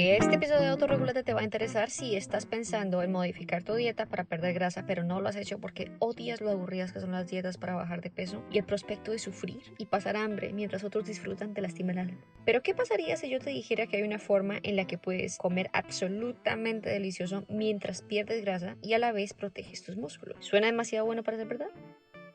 que este episodio de Autorregúlate te va a interesar si estás pensando en modificar tu dieta para perder grasa, pero no lo has hecho porque odias lo aburridas que son las dietas para bajar de peso y el prospecto de sufrir y pasar hambre mientras otros disfrutan te lastima el alma. Pero ¿qué pasaría si yo te dijera que hay una forma en la que puedes comer absolutamente delicioso mientras pierdes grasa y a la vez proteges tus músculos? ¿Suena demasiado bueno para ser verdad?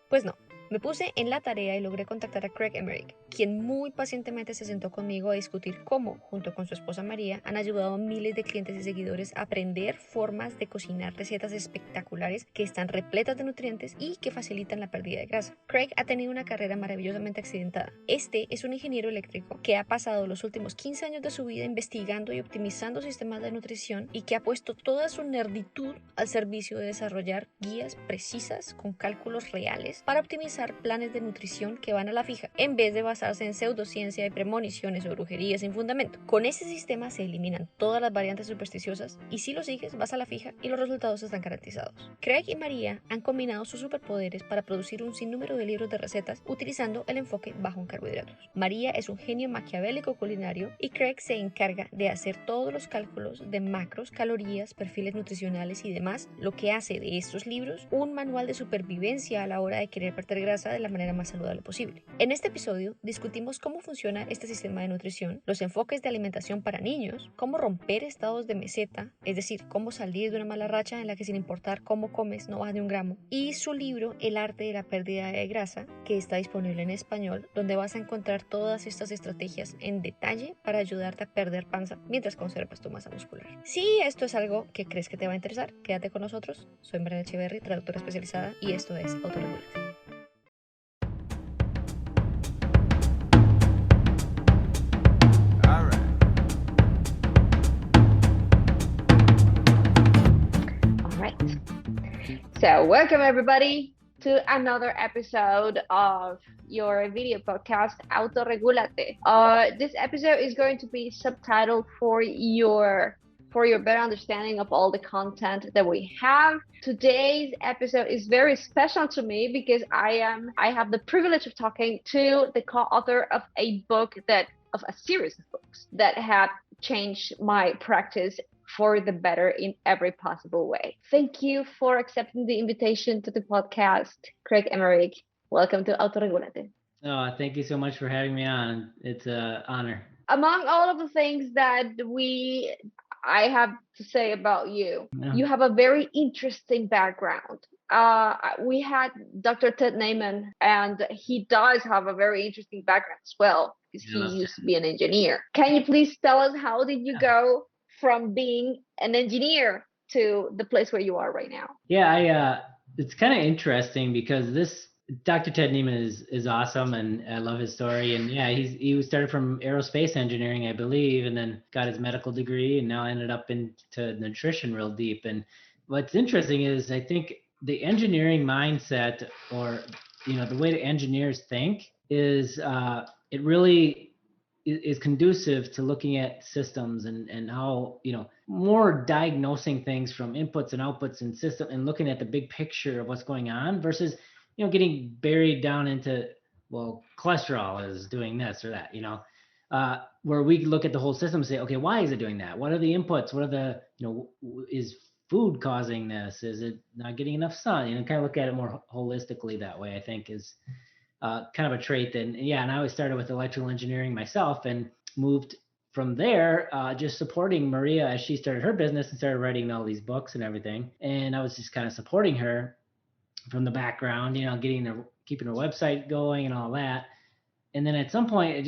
Pues no. Me puse en la tarea y logré contactar a Maria Emmerich, quien muy pacientemente se sentó conmigo a discutir cómo, junto con su esposa María, han ayudado a miles de clientes y seguidores a aprender formas de cocinar recetas espectaculares que están repletas de nutrientes y que facilitan la pérdida de grasa. Craig ha tenido una carrera maravillosamente accidentada. Este es un ingeniero eléctrico que ha pasado los últimos 15 años de su vida investigando y optimizando sistemas de nutrición y que ha puesto toda su nerditud al servicio de desarrollar guías precisas con cálculos reales para optimizar planes de nutrición que van a la fija, en vez de basarse en pseudociencia y premoniciones o brujerías sin fundamento. Con este sistema se eliminan todas las variantes supersticiosas y si lo sigues vas a la fija y los resultados están garantizados. Craig y María han combinado sus superpoderes para producir un sinnúmero de libros de recetas utilizando el enfoque bajo en carbohidratos. María es un genio maquiavélico culinario y Craig se encarga de hacer todos los cálculos de macros, calorías, perfiles nutricionales y demás, lo que hace de estos libros un manual de supervivencia a la hora de querer perder grasa de la manera más saludable posible. En este episodio discutimos cómo funciona este sistema de nutrición, los enfoques de alimentación para niños, cómo romper estados de meseta, es decir, cómo salir de una mala racha en la que sin importar cómo comes no bajas de un gramo, y su libro El Arte de la Pérdida de Grasa, que está disponible en español, donde vas a encontrar todas estas estrategias en detalle para ayudarte a perder panza mientras conservas tu masa muscular. Si esto es algo que crees que te va a interesar, quédate con nosotros. Soy Maria Emmerich, traductora especializada, y esto es Autorregúlate. So welcome everybody to another episode of your video podcast, Autorregúlate. This episode is going to be subtitled for your better understanding of all the content that we have. Today's episode is very special to me because I have the privilege of talking to the co-author of a series of books that have changed my practice for the better in every possible way. Thank you for accepting the invitation to the podcast, Maria Emmerich. Welcome to Autorregúlate. Oh, thank you so much for having me on. It's an honor. Among all of the things that I have to say about you, you have a very interesting background. We had Dr. Ted Naiman, and he does have a very interesting background as well, because he used to be an engineer. Can you please tell us, how did you go from being an engineer to the place where you are right now? Yeah, it's kind of interesting because this Dr. Ted Naiman is awesome, and I love his story. And yeah, he started from aerospace engineering, I believe, and then got his medical degree, and now ended up into nutrition real deep. And what's interesting is, I think the engineering mindset, or the way the engineers think, is it really is conducive to looking at systems and how, more diagnosing things from inputs and outputs and system, and looking at the big picture of what's going on versus, getting buried down into, well, cholesterol is doing this or that, where we look at the whole system and say, okay, why is it doing that? What are the inputs? What are the, is food causing this? Is it not getting enough sun? Kind of look at it more holistically that way, I think is kind of a trait. And I always started with electrical engineering myself and moved from there, just supporting Maria as she started her business and started writing all these books and everything. And I was just kind of supporting her from the background, keeping her website going and all that. And then at some point,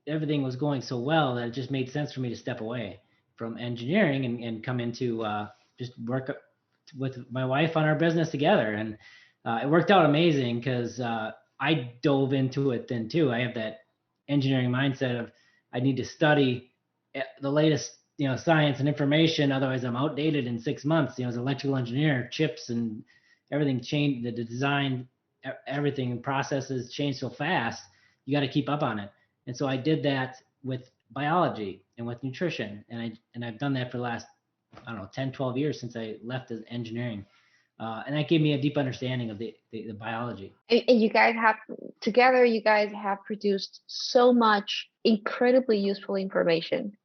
everything was going so well that it just made sense for me to step away from engineering and come into just work with my wife on our business together. And it worked out amazing because I dove into it then too. I have that engineering mindset of, I need to study the latest, science and information. Otherwise I'm outdated in 6 months. As an electrical engineer, chips and everything changed, the design, everything, processes change so fast. You got to keep up on it. And so I did that with biology and with nutrition. And I've done that for the last, 10, 12 years since I left as engineering. And that gave me a deep understanding of the biology. And you guys have produced so much incredibly useful information.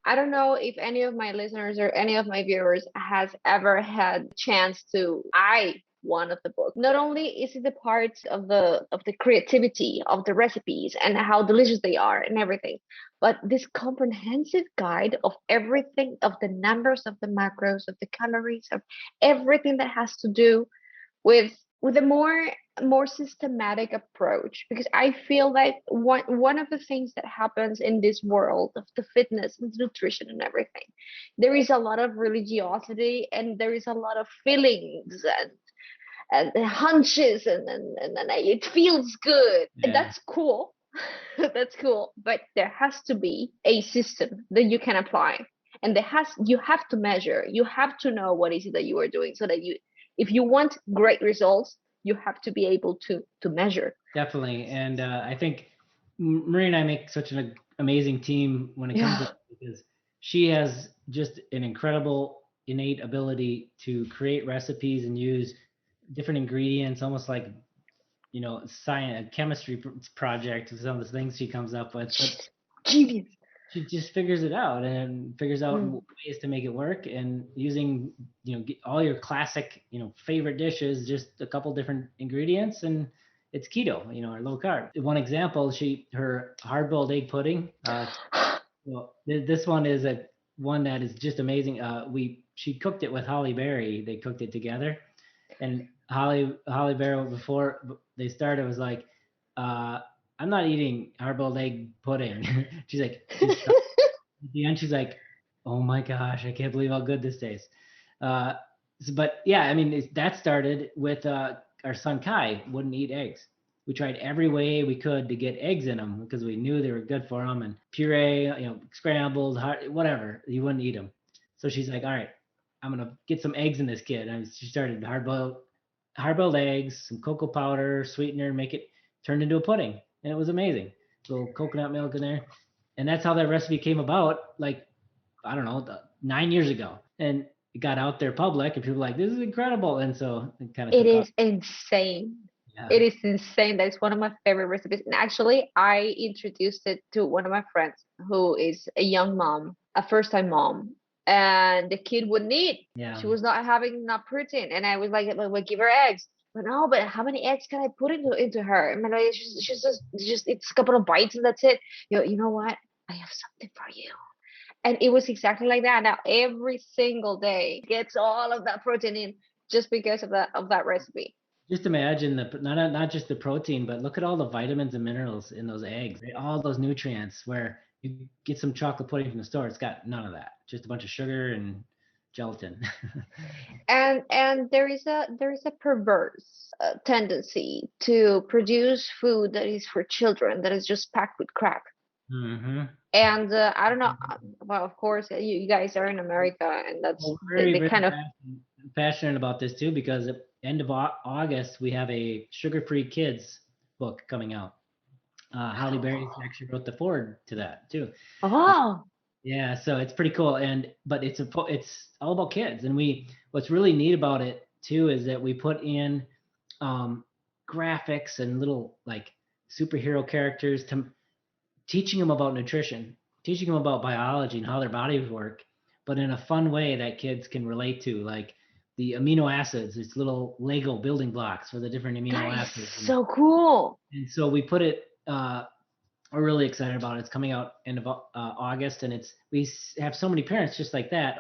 I don't know if any of my listeners or any of my viewers has ever had chance to eye one of the books. Not only is it the parts of the creativity of the recipes and how delicious they are and everything, but this comprehensive guide of everything, of the numbers, of the macros, of the calories, of everything that has to do with a more systematic approach, because I feel like one of the things that happens in this world of the fitness and nutrition and everything, there is a lot of religiosity and there is a lot of feelings and hunches and it feels good. Yeah. And that's cool. That's cool, but there has to be a system that you can apply, and you have to measure, you have to know what is it that you are doing, so that if you want great results, you have to be able to measure. Definitely. And I think Maria and I make such an amazing team when it comes to it, because she has just an incredible innate ability to create recipes and use different ingredients, almost like, you know, science, chemistry project, some of the things she comes up with. But Genius. she just figures it out and figures out ways to make it work, and using, you know, all your classic, you know, favorite dishes, just a couple different ingredients, and it's keto, you know, or low carb. One example, her hard-boiled egg pudding. Well, this one is one that is just amazing. She cooked it with Holly Berry. They cooked it together, and Holly Berry, before they started, was like, I'm not eating hard-boiled egg pudding. She's like, at the end, she's like, oh my gosh, I can't believe how good this tastes. But yeah, I mean, that started with our son Kai wouldn't eat eggs. We tried every way we could to get eggs in him because we knew they were good for him, and puree, you know, scrambled, whatever, he wouldn't eat them. So she's like, all right, I'm gonna get some eggs in this kid. And she started hard-boiled eggs, some cocoa powder, sweetener, make it turned into a pudding, and it was amazing. A little coconut milk in there, and that's how that recipe came about. Like, I don't know, 9 years ago, and it got out there public, and people were like, this is incredible, and so it kind of It took is off. insane. Yeah. It is insane. That's one of my favorite recipes. And actually, I introduced it to one of my friends who is a young mom, a first-time mom, and the kid wouldn't eat. Yeah. She was not having enough protein, and I was like, well, give her eggs. But no, but how many eggs can I put into her? I mean, like, she's just it's a couple of bites and that's it. You know what? I have something for you. And it was exactly like that. Now every single day gets all of that protein in just because of that recipe. Just imagine not just the protein, but look at all the vitamins and minerals in those eggs, right? All those nutrients, where you get some chocolate pudding from the store, it's got none of that, just a bunch of sugar and gelatin. And there is a perverse tendency to produce food that is for children, that is just packed with crap. Mm-hmm. And I don't know. Well, of course, you guys are in America, and that's very, the kind of passionate about this too, because at the end of August we have a sugar-free kids book coming out. Halle Berry actually wrote the foreword to that too. Oh. Yeah, so it's pretty cool, but it's all about kids, and what's really neat about it too is that we put in graphics and little like superhero characters to teaching them about nutrition, teaching them about biology and how their bodies work, but in a fun way that kids can relate to, like the amino acids. It's little Lego building blocks for the different amino acids. So cool. And so we put it. We're really excited about it. It's coming out end of August, and we have so many parents just like that.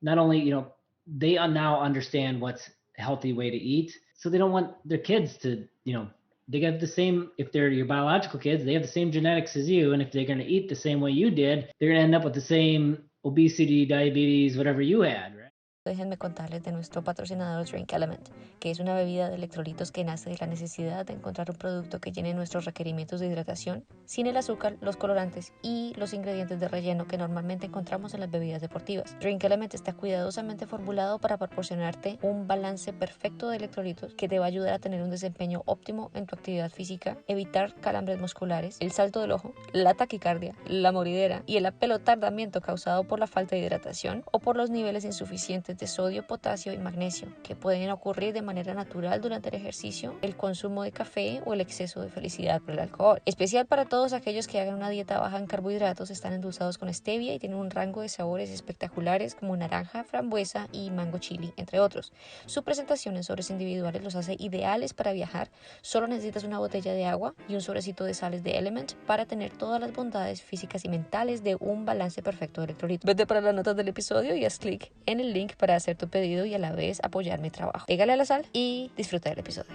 Not only, you know, they now understand what's a healthy way to eat, so they don't want their kids to, you know, they got the same. If they're your biological kids, they have the same genetics as you, and if they're going to eat the same way you did, they're going to end up with the same obesity, diabetes, whatever you had, right? Déjenme contarles de nuestro patrocinador DrinkLMNT, que es una bebida de electrolitos que nace de la necesidad de encontrar un producto que llene nuestros requerimientos de hidratación, sin el azúcar, los colorantes y los ingredientes de relleno que normalmente encontramos en las bebidas deportivas. DrinkLMNT está cuidadosamente formulado para proporcionarte un balance perfecto de electrolitos que te va a ayudar a tener un desempeño óptimo en tu actividad física, evitar calambres musculares, el salto del ojo, la taquicardia, la moridera y el apelotardamiento causado por la falta de hidratación o por los niveles insuficientes déficits de sodio, potasio y magnesio, que pueden ocurrir de manera natural durante el ejercicio, el consumo de café o el exceso de felicidad por el alcohol. Especial para todos aquellos que hagan una dieta baja en carbohidratos, están endulzados con stevia y tienen un rango de sabores espectaculares como naranja, frambuesa y mango chili, entre otros. Su presentación en sobres individuales los hace ideales para viajar. Solo necesitas una botella de agua y un sobrecito de sales de Element para tener todas las bondades físicas y mentales de un balance perfecto de electrolitos. Vete para las notas del episodio y haz clic en el link para hacer tu pedido y a la vez apoyar mi trabajo. Pégale a la sal y disfruta del episodio.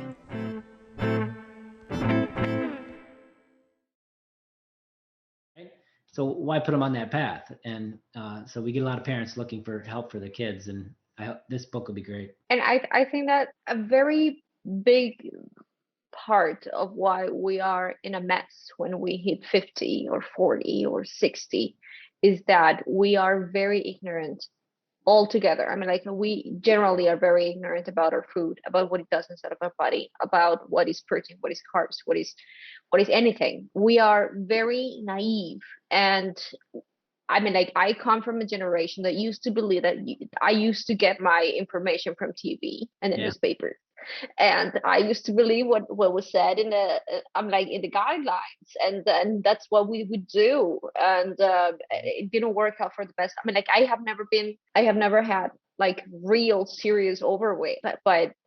So why put them on that path? And so we get a lot of parents looking for help for their kids, and I hope this book will be great. And I think that a very big part of why we are in a mess when we hit 50 or 40 or 60 is that we are very ignorant altogether. I mean, like, we generally are very ignorant about our food, about what it does inside of our body, about what is protein, what is carbs, what is anything. We are very naive. And I mean, like, I come from a generation that used to believe that I used to get my information from TV and the newspaper. And I used to believe what was said in the in the guidelines, and that's what we would do. And it didn't work out for the best. I mean, like, I have never had like real serious overweight, but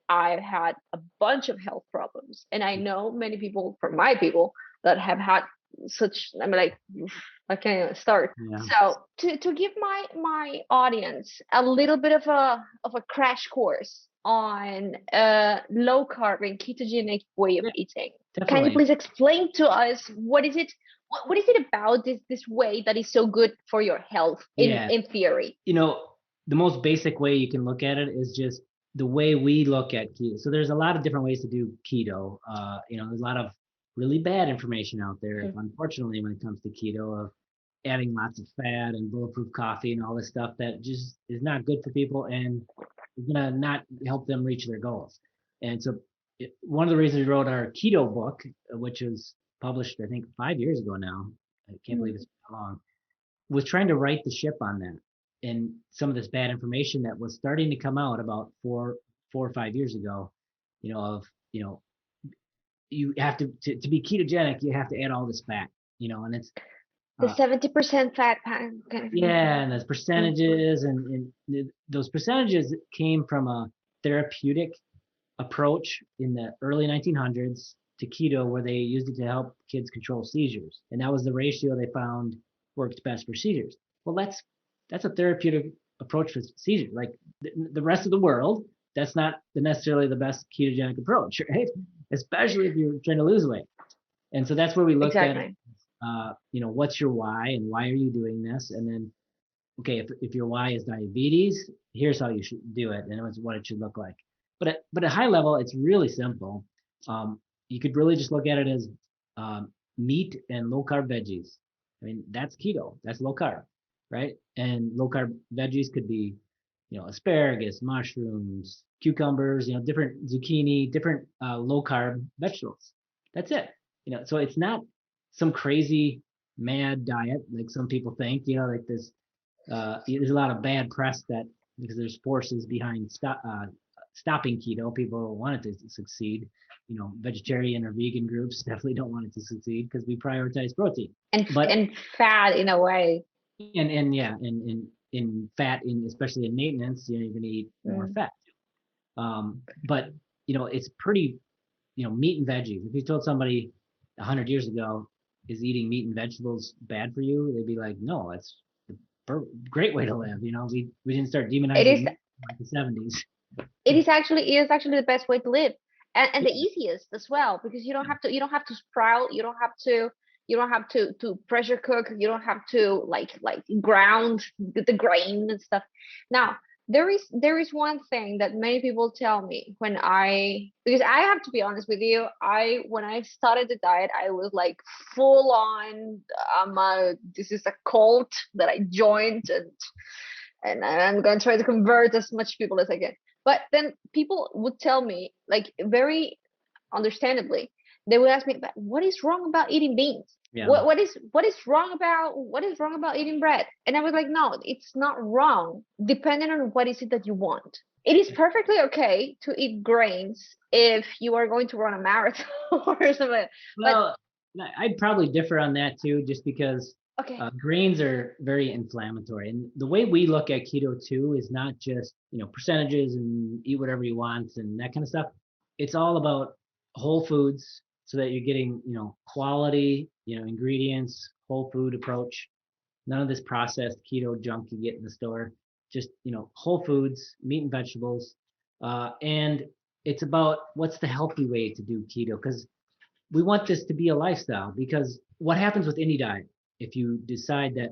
I've had a bunch of health problems, and I know many people from my people that have had such. I mean, like, I can't even start. Yeah. So to give my audience a little bit of a crash course on low carb and ketogenic way of eating. Definitely. Can you please explain to us what is it about this way that is so good for your health in theory? You know, the most basic way you can look at it is just the way we look at keto. So there's a lot of different ways to do keto. You know, there's a lot of really bad information out there, unfortunately, when it comes to keto, of adding lots of fat and bulletproof coffee and all this stuff that just is not good for people and is going to not help them reach their goals. And so one of the reasons we wrote our keto book, which was published, I think, 5 years ago now, I can't believe it's been that long, was trying to right the ship on that. And some of this bad information that was starting to come out about four or 5 years ago, you know, you have to be ketogenic, you have to add all this fat, you know, and it's the 70% fat. Yeah, and those percentages, and those percentages came from a therapeutic approach in the early 1900s to keto, where they used it to help kids control seizures, and that was the ratio they found worked best for seizures. Well, that's a therapeutic approach for seizures. Like the rest of the world, that's not necessarily the best ketogenic approach, right? Especially if you're trying to lose weight. And so that's where we looked at it. You know, what's your why and why are you doing this? And then, okay, if your why is diabetes, here's how you should do it, and what it should look like. But at a high level, it's really simple. You could really just look at it as meat and low carb veggies. I mean, that's keto. That's low carb, right? And low carb veggies could be, you know, asparagus, mushrooms, cucumbers, you know, different zucchini, different low carb vegetables. That's it. You know, so it's not some crazy mad diet like some people think, you know, like this. There's a lot of bad press that because there's forces behind stopping keto. People don't want it to succeed. You know, vegetarian or vegan groups definitely don't want it to succeed because we prioritize protein and fat in a way. And in fat, especially in maintenance, you know, you're going to eat more fat. But you know, it's pretty, you know, meat and veggies. If you told somebody 100 years ago, is eating meat and vegetables bad for you? They'd be like, no, it's a great way to live. You know, we didn't start demonizing meat in like the 70s. It is actually the best way to live, and the easiest as well, because you don't have to sprout, you don't have to pressure cook, you don't have to like ground the grain and stuff. Now there is one thing that many people tell me because I have to be honest with you, when I started the diet, I was like full on, this is a cult that I joined, and I'm going to try to convert as much people as I can. But then people would tell me, like, very understandably, they would ask me, but what is wrong about eating beans? Yeah. What is wrong about eating bread? And I was like, no, it's not wrong, depending on what is it that you want. It is perfectly okay to eat grains if you are going to run a marathon or something. Well, I'd probably differ on that too, just because Okay. grains are very inflammatory. And the way we look at keto too is not just, percentages and eat whatever you want and that kind of stuff. It's all about whole foods so that you're getting, quality, ingredients, whole food approach. None of this processed keto junk you get in the store. Just, whole foods, meat and vegetables. And it's about what's the healthy way to do keto, because we want this to be a lifestyle. Because what happens with any diet, if you decide that,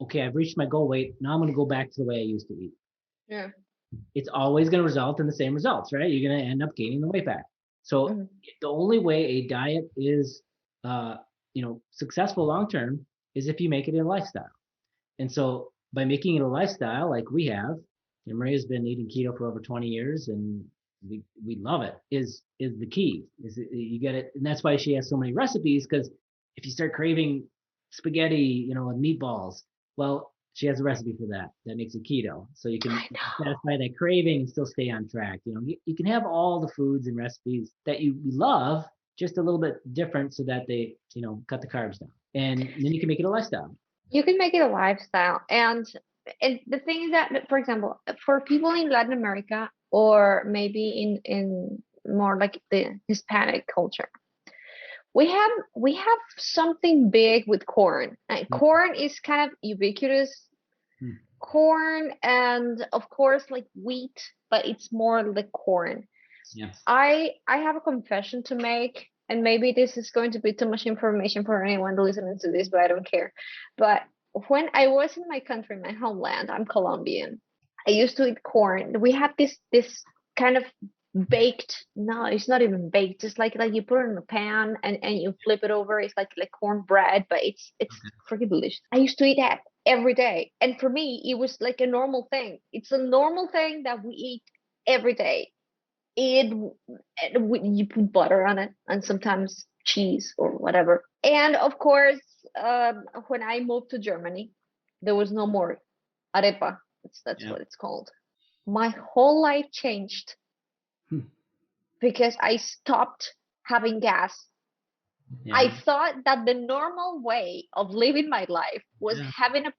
okay, I've reached my goal weight, now I'm going to go back to the way I used to eat. Yeah. It's always going to result in the same results, right? You're going to end up gaining the weight back. So the only way a diet is, successful long-term is if you make it a lifestyle. And so by making it a lifestyle, like we have, Maria's been eating keto for over 20 years and we love it, is the key. You get it. And that's why she has so many recipes, because if you start craving spaghetti, with meatballs, well, she has a recipe for that makes it keto. So you can satisfy that craving and still stay on track. You can have all the foods and recipes that you love, just a little bit different so that they, cut the carbs down. And then you can make it a lifestyle. You can make it a lifestyle. And the thing is that, for example, for people in Latin America, or maybe in more like the Hispanic culture, we have something big with corn. Corn is kind of ubiquitous. Corn, and of course like wheat, but it's more like corn. Yes. I have a confession to make, and maybe this is going to be too much information for anyone listening to this, but I don't care. But when I was in my country, my homeland, I'm Colombian, I used to eat corn. We have this kind of baked, no, it's not even baked, just like you put it in a pan and you flip it over. It's like cornbread, but it's freaking delicious. I used to eat that every day, and for me it was like a normal thing. It's a normal thing that we eat every day. You put butter on it and sometimes cheese or whatever. And of course, when I moved to Germany, there was no more arepa. That's what it's called. My whole life changed because I stopped having gas. Yeah. I thought that the normal way of living my life was having a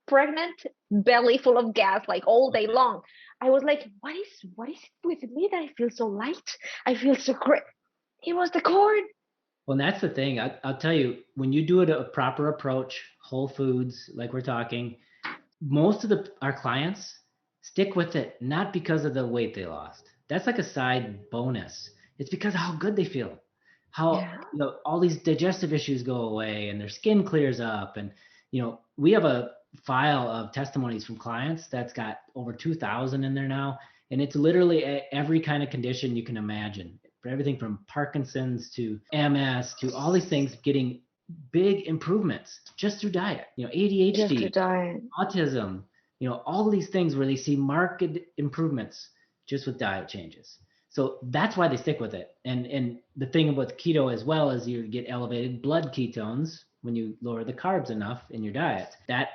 pregnant belly full of gas, like all day long. I was like, what is it with me that I feel so light? I feel so great. It was the corn. Well, that's the thing. I'll tell you, when you do it a proper approach, whole foods, like we're talking, most of our clients stick with it, not because of the weight they lost. That's like a side bonus. It's because of how good they feel. How all these digestive issues go away and their skin clears up. And, we have a file of testimonies from clients that's got over 2,000 in there now. And it's literally every kind of condition you can imagine, for everything from Parkinson's to MS to all these things, getting big improvements just through diet, ADHD, autism, all these things where they see marked improvements just with diet changes. So that's why they stick with it. And the thing about keto as well is you get elevated blood ketones when you lower the carbs enough in your diet. That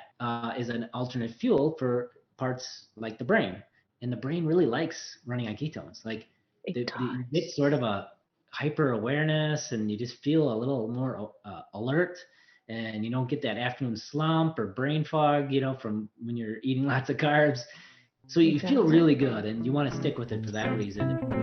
is an alternate fuel for parts like the brain. And the brain really likes running on ketones. Like you get sort of a hyper awareness and you just feel a little more alert, and you don't get that afternoon slump or brain fog, from when you're eating lots of carbs. So you feel really good, and you want to stick with it for that reason.